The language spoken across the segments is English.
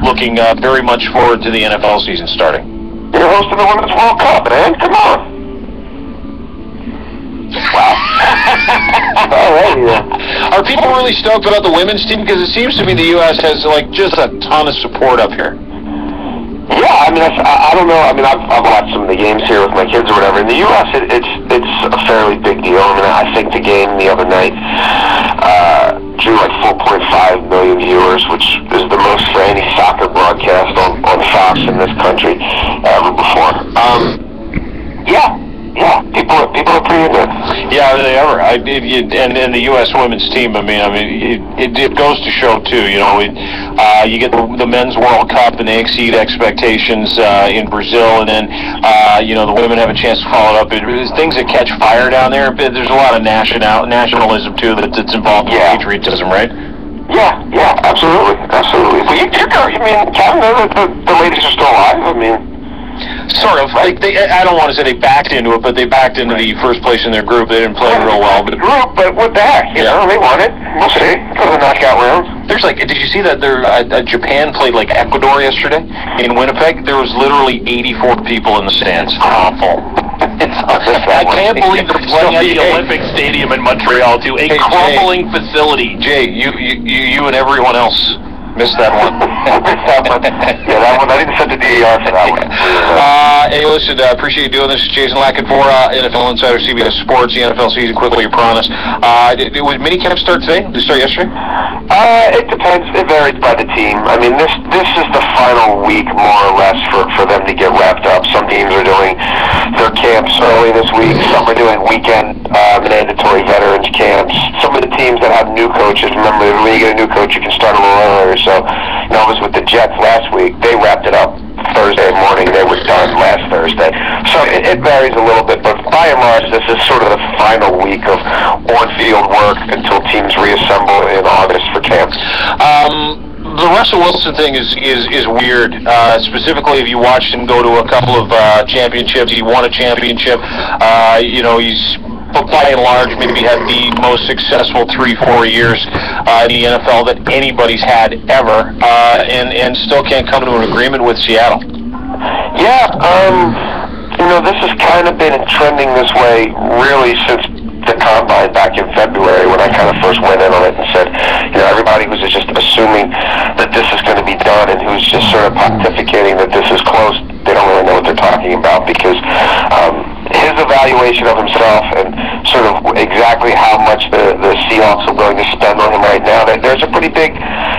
looking very much forward to the NFL season starting. You're hosting the Women's World Cup, man. Come on. Wow. Are people really stoked about the women's team? Because it seems to me the U.S. has like just a ton of support up here. Yeah, I mean, I don't know. I mean, I've watched some of the games here with my kids or whatever. In the U.S., it's a fairly big deal. I mean, I think the game the other night drew like 4.5 million viewers, which is the most for any soccer broadcast on Fox in this country ever before. Yeah, people are pretty into it. Yeah, they are. And the U.S. women's team. I mean, it goes to show too. You know, you get the men's World Cup and they exceed expectations in Brazil, and then the women have a chance to follow it up. There's things that catch fire down there. There's a lot of nationalism too that's involved in patriotism, right? Yeah, absolutely. But I mean, Canada, the ladies are still alive. I mean. Sort of. I don't want to say they backed into it, but they backed into the first place in their group. They didn't play real well. But what the heck? You know, they won it. We'll see. Go to the knockout rounds. There's did you see that Japan played like Ecuador yesterday in Winnipeg? There was literally 84 people in the stands. Awful. I can't believe they're playing at the Olympic Stadium in Montreal too. A crumbling facility. Jay, you and everyone else missed that one. Yeah, that one. I didn't send the DER for that one. Hey, listen, appreciate you doing this. Jason Lackett for NFL Insider, CBS Sports. The NFL season quickly, I promise. Would minicamp start today? Did it start yesterday? It depends. It varies by the team. I mean, this is the final week, more or less, for them to get wrapped up. Some teams are doing their camps early this week. Some are doing weekend mandatory veterans camps. Some of the teams that have new coaches, remember, when you get a new coach, you can start a little earlier. So, I was with the Jets last week. They wrapped it up Thursday morning. They were done last Thursday. So it varies a little bit, but by and large, this is sort of the final week of on-field work until teams reassemble in August for camp. The Russell Wilson thing is weird. Specifically, if you watched him go to a couple of championships, he won a championship. He's by and large maybe had the most successful 3-4 years in the NFL that anybody's had ever, and still can't come to an agreement with Seattle. Yeah, this has kind of been trending this way really since the Combine back in February when I kind of first went in on it and said, everybody was just assuming that this is going to be done, and who's just sort of pontificating that this is close, they don't really know what they're talking about, because his evaluation of himself and sort of exactly how much the Seahawks are going to spend on him right now, there's a pretty big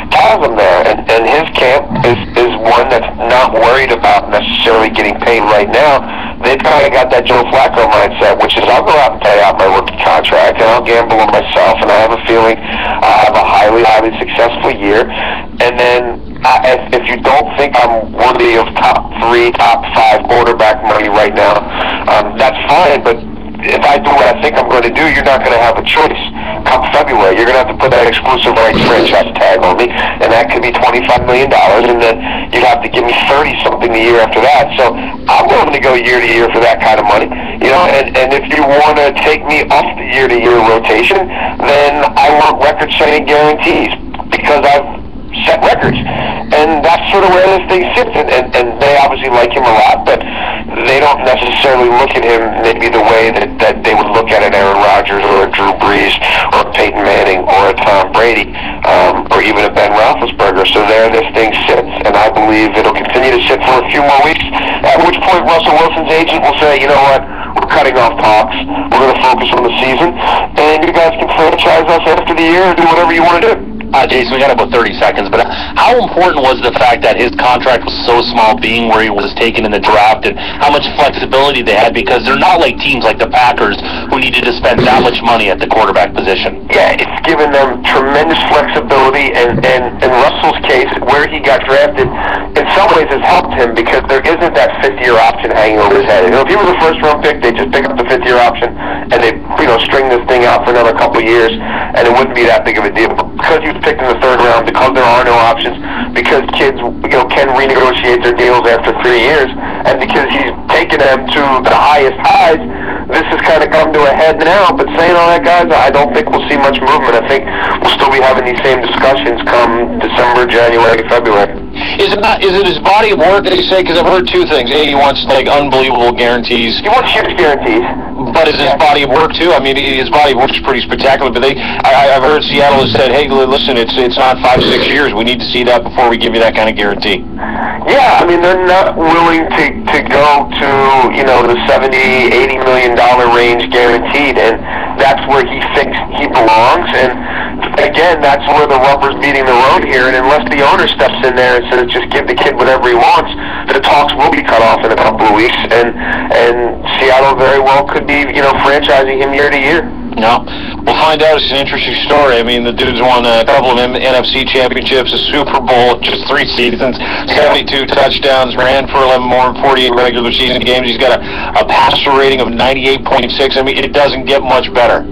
chasm there, and his camp is one that's not worried about necessarily getting paid right now. They've kind of got that Joe Flacco mindset, which is I'll go out and pay out my rookie contract, and I'll gamble on myself, and I have a feeling I'll have a highly, highly successful year, and then if you don't think I'm worthy of top 3, top 5 quarterback money right now, that's fine, but if I do what I think I'm going to do, you're not going to have a choice. Come February, you're going to have to put that exclusive rights franchise tag on me, and that could be $25 million, and then you'd have to give me 30-something the year after that. So I'm willing to go year to year for that kind of money. And if you want to take me off the year-to-year rotation, then I want record-setting guarantees, because I've set records, and that's sort of where this thing sits, and they obviously like him a lot, but they don't necessarily look at him maybe the way that they would look at an Aaron Rodgers or a Drew Brees or a Peyton Manning or a Tom Brady, or even a Ben Roethlisberger. So there this thing sits, and I believe it'll continue to sit for a few more weeks, at which point Russell Wilson's agent will say, you know what, we're cutting off talks, we're going to focus on the season, and you guys can franchise us after the year and do whatever you want to do. Jason, we got about 30 seconds, but how important was the fact that his contract was so small, being where he was taken in the draft, and how much flexibility they had? Because they're not like teams like the Packers who needed to spend that much money at the quarterback position. Yeah, it's given them tremendous flexibility, and in Russell's case, where he got drafted, in some ways has helped him, because there isn't that fifth-year option hanging over his head. If he was a first-round pick, they'd just pick up the fifth-year option, and they'd string this thing out for another couple of years, and it wouldn't be that big of a deal. But because he was picked in the third round, because there are no options, because kids can renegotiate their deals after 3 years, and because he's taken them to the highest highs, this has kind of come to a head now. But saying all that, guys, I don't think we'll see much movement. I think we'll still be having these same discussions come December, January, February. Is it his body of work that he say? Because I've heard two things. A, he wants like unbelievable guarantees. He wants huge guarantees. But is his body of work too? I mean, his body of work is pretty spectacular. But I've heard Seattle has said, hey, listen, it's not 5-6 years. We need to see that before we give you that kind of guarantee. Yeah, I mean, they're not willing to go to, the $70-80 million range guaranteed, and that's where he thinks he belongs. And again, that's where the rubber's meeting the road here. And unless the owner steps in there and says, just give the kid whatever he wants, the talks will be cut off in a couple of weeks, and Seattle very well could be, franchising him year to year. No, we'll find out. It's an interesting story. I mean, the dude's won a couple of NFC championships, a Super Bowl, just 3 seasons, 72 touchdowns, ran for 11 more than 48 regular season games. He's got a passer rating of 98.6. I mean, it doesn't get much better.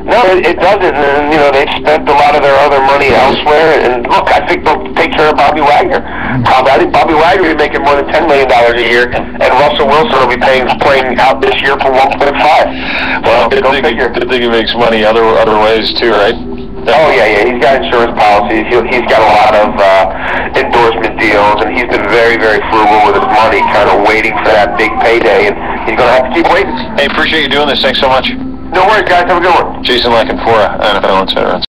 No, it doesn't. And, they've spent a lot of their other money elsewhere. And look, I think they'll take care of Bobby Wagner. I think Bobby Wagner will be making more than $10 million a year, and Russell Wilson will be playing out this year for 1.5. Well, good thing he makes money other ways too, right? Oh, yeah. He's got insurance policies. He's got a lot of endorsement deals, and he's been very, very frugal with his money, kind of waiting for that big payday, and he's going to have to keep waiting. Hey, appreciate you doing this. Thanks so much. No worries, guys. Have a good one. Jason Lacken for NFL Insider.